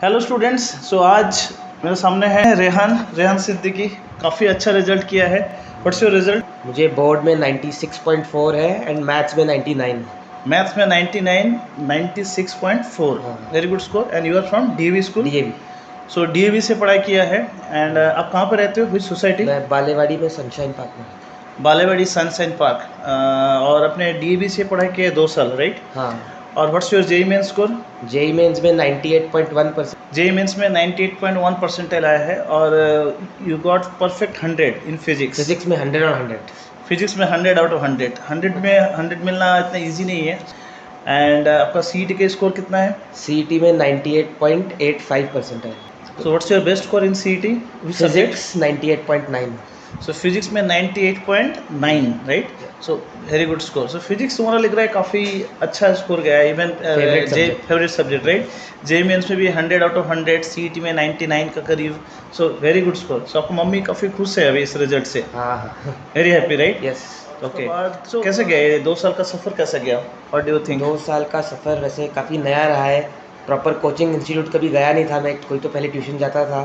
Hello students, सो आज मेरे सामने है रेहान सिद्दीकी। काफ़ी अच्छा रिजल्ट किया है। What's your result? मुझे बोर्ड में 96.4 है एंड मैथ्स में 99। मैथ्स में 99, 96.4। हाँ, very good score. And you are from DAV school? DAV. So DAV से पढ़ाई किया है। एंड आप कहाँ पर रहते हो, विच सोसाइटी? मैं बालेवाड़ी में सनशाइन पार्क में। Balewadi sunshine park. और अपने डीएवी से पढ़ाई किया है 2 साल, राइट? हाँ, और what's your JEE main score? JEE Mains में 98.1%। जेई मेंस में 98.1 परसेंटाइल आया है। और you got perfect 100 in physics. Physics में 100 और 100। फिजिक्स में 100 आउट ऑफ 100। 100 में 100 मिलना इतना इजी नहीं है। एंड आपका सीईटी का स्कोर कितना है? सीईटी में 98.85% है। So what's your best score in CET? Physics 98.9। So physics में 98.9, right? So very good score. So physics तुम्हारा लग रहा है काफ़ी अच्छा स्कोर गया है। Even favourite subject, right? JEE Mains में भी 100 आउट ऑफ 100, सीईटी में 99 का करीब। So very good score. So आपकी मम्मी काफ़ी खुश है अभी इस रिजल्ट से? हाँ, very happy, right? Yes. Okay. So कैसे गया ये 2 साल का सफ़र, कैसा गया? What do you think? 2 साल का सफ़र वैसे काफ़ी नया रहा है। प्रॉपर कोचिंग इंस्टीट्यूट कभी गया नहीं था मैं, कोई तो पहले ट्यूशन जाता था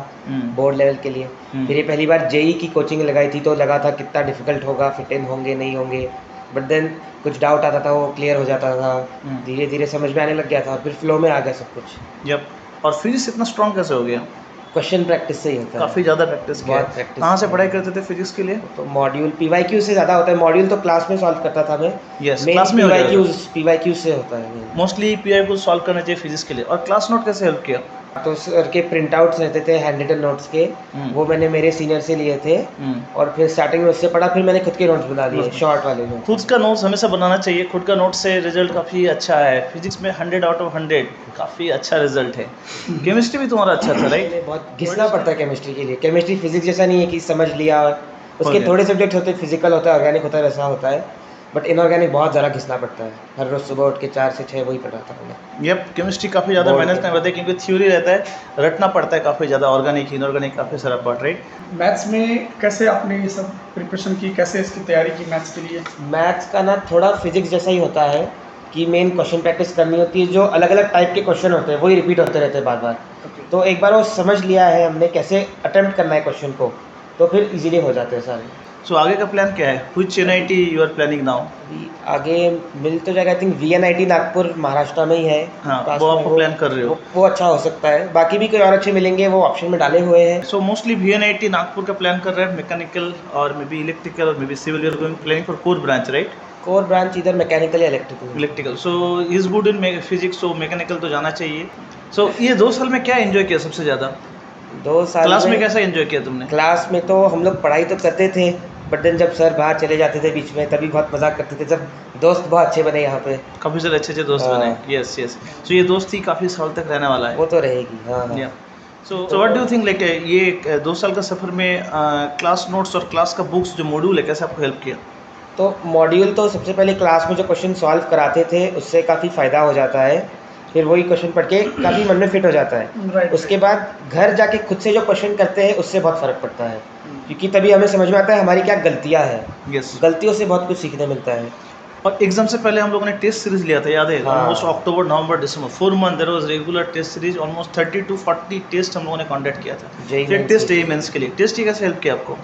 बोर्ड लेवल के लिए। फिर ये पहली बार जेई की कोचिंग लगाई थी तो लगा था कितना डिफिकल्ट होगा, फिट इन होंगे नहीं होंगे। बट देन कुछ डाउट आता था, वो क्लियर हो जाता था। धीरे धीरे समझ में आने लग गया था और फिर फ्लो में आ गया सब कुछ। जब और फिजिक्स इतना स्ट्रॉन्ग कैसे हो गया? क्वेश्चन प्रैक्टिस से ही होता है। काफ़ी ज़्यादा प्रैक्टिस किया बहुत है। प्रैक्टिस। कहाँ से पढ़ाई करते थे फिजिक्स के लिए? तो मॉड्यूल पीवाईक्यू से ज़्यादा होता है। मॉड्यूल तो क्लास में सॉल्व करता था मैं। यस, मेन क्लास में हो जाएगा। पीवाईक्यू से होता है। मोस्टली पीआई को सॉल्व करना चाहिए फिजिक्स के लिए। और क्लास नोट कैसे हेल्प किया? तो सर के प्रिंट आउट्स रहते थे हैंड रिटन नोट्स के, वो मैंने मेरे सीनियर से लिए थे। और फिर स्टार्टिंग में उससे पढ़ा, फिर मैंने खुद के नोट्स बना लिए, शॉर्ट वाले नोट्स। खुद का नोट्स हमेशा बनाना चाहिए। खुद का नोट से रिजल्ट काफ़ी अच्छा है। फिजिक्स में 100 आउट ऑफ 100 काफ़ी अच्छा रिजल्ट है। केमिस्ट्री भी तुम्हारा अच्छा था, राइट? बहुत घिसना पड़ता है केमिस्ट्री के लिए। केमिस्ट्री फिजिक्स जैसा नहीं है कि समझ लिया। उसके गया। थोड़े सब्जेक्ट होते हैं, फिजिकल होता है, ऑर्गेनिक होता है, वैसा होता है। बट इनऑर्गेनिक बहुत ज़्यादा घिसना पड़ता है। हर रोज़ सुबह उठ के 4 से 6 वही पढ़ा था मैंने। यप, केमिस्ट्री काफ़ी ज़्यादा बोर्ड मेहनत के। करना पड़ता है क्योंकि थ्योरी रहता है, रटना पड़ता है काफ़ी ज़्यादा। ऑर्गेनिक इनऑर्गेनिक काफ़ी सारा पार्ट, राइट? मैथ्स में कैसे आपने ये सब प्रिपरेशन की, कैसे इसकी तैयारी की मैथ्स के लिए? मैथ्स का ना थोड़ा फिजिक्स जैसा ही होता है कि मेन क्वेश्चन प्रैक्टिस करनी होती है। जो अलग अलग टाइप के क्वेश्चन होते हैं वही रिपीट होते रहते हैं बार बार। तो एक बार वो समझ लिया है हमने कैसे अटेम्प्ट करना है क्वेश्चन को, तो फिर इजीली हो जाते हैं सारे। सो आगे का प्लान क्या है? Which NIT you are planning now? अभी आगे मिल तो जाएगा। I think VNIT Nagpur Maharashtra में ही है। हाँ, पास वो में आपको प्लान कर रहे हो? वो अच्छा हो सकता है। बाकी भी कोई और अच्छे मिलेंगे, वो ऑप्शन में डाले हुए हैं। सो मोस्टली वीएनआईटी नागपुर का प्लान कर रहे हैं, मैकेनिकल और मे बी इलेक्ट्रिकल और maybe civil. You are going planning for core branch, right? Core branch इधर मैकेनिकल या electrical. Electrical. So is good in physics, so mechanical तो जाना चाहिए। सो ये 2 साल में क्या एंजॉय किया सबसे ज़्यादा? 2 साल क्लास में कैसा एंजॉय किया तुमने? क्लास में तो हम लोग पढ़ाई तो करते थे, बट देन जब सर बाहर चले जाते थे बीच में, तभी बहुत मजाक करते थे। जब दोस्त बहुत अच्छे बने यहाँ पे। काफ़ी सारे अच्छे अच्छे दोस्त हाँ। बने। Yes yes. सो ये दोस्ती काफ़ी साल तक रहने वाला है। वो तो रहेगी। हाँ, हाँ। So what do you think, like ये 2 साल का सफ़र में क्लास नोट्स और क्लास का बुक्स जो मॉड्यूल है कैसे आपको हेल्प किया? तो मॉड्यूल तो सबसे पहले क्लास में जो क्वेश्चन सॉल्व कराते थे उससे काफ़ी फ़ायदा हो जाता है। फिर वही क्वेश्चन पढ़ के काफ़ी मन में फिट हो जाता है। राइट। उसके बाद घर जाके खुद से जो क्वेश्चन करते हैं उससे बहुत फ़र्क पड़ता है, क्योंकि तभी हमें समझ में आता है हमारी क्या गलतियाँ हैं। यस। गलतियों से बहुत कुछ सीखने मिलता है। और एग्जाम से पहले हम लोगों ने टेस्ट सीरीज लिया था, याद है? हाँ। Almost October November December 4 month there was regular test series. Almost 30 to 40 test हम लोगों ने कंडक्ट किया था। JEE फिर मेंस टेस्ट के लिए। मेंस के लिए टेस्ट ही कैसे हेल्प किया आपको?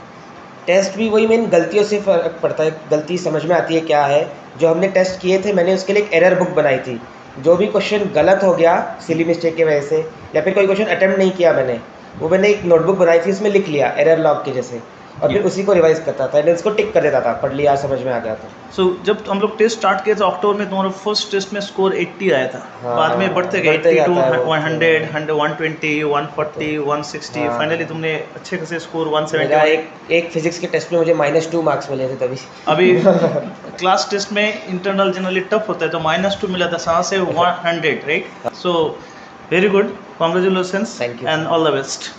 टेस्ट भी वही मेन गलतियों से फ़र्क पड़ता है। गलती समझ में आती है क्या है। जो हमने टेस्ट किए थे, मैंने उसके लिए एक एरर बुक बनाई थी। जो भी क्वेश्चन गलत हो गया सिली मिस्टेक की वजह से, या फिर कोई क्वेश्चन अटेम्प्ट नहीं किया मैंने, वो मैंने एक नोटबुक बनाई थी, उसमें लिख लिया एरर लॉग के जैसे, और फिर उसी को रिवाइज करता था। उसको टिक कर देता था, पढ़ लिया, समझ में आ गया था। सो जब हम लोग टेस्ट स्टार्ट किए थे अक्टूबर में, तुम्हारा फर्स्ट टेस्ट में स्कोर 80 आया था। हाँ, बाद में बढ़ते गए बढ़ते 82, जाता है वो। 100, 120, 140, 160। हाँ। फाइनली तुमने अच्छे खासे स्कोर मेरा 170। एक फिजिक्स के टेस्ट में मुझे -2 मार्क्स मिले थे तभी। अभी क्लास टेस्ट में इंटरनल जनरली टफ होता है, तो -2 मिला था, 7 से 100, right? So very good, congratulations Thank you. And all the best.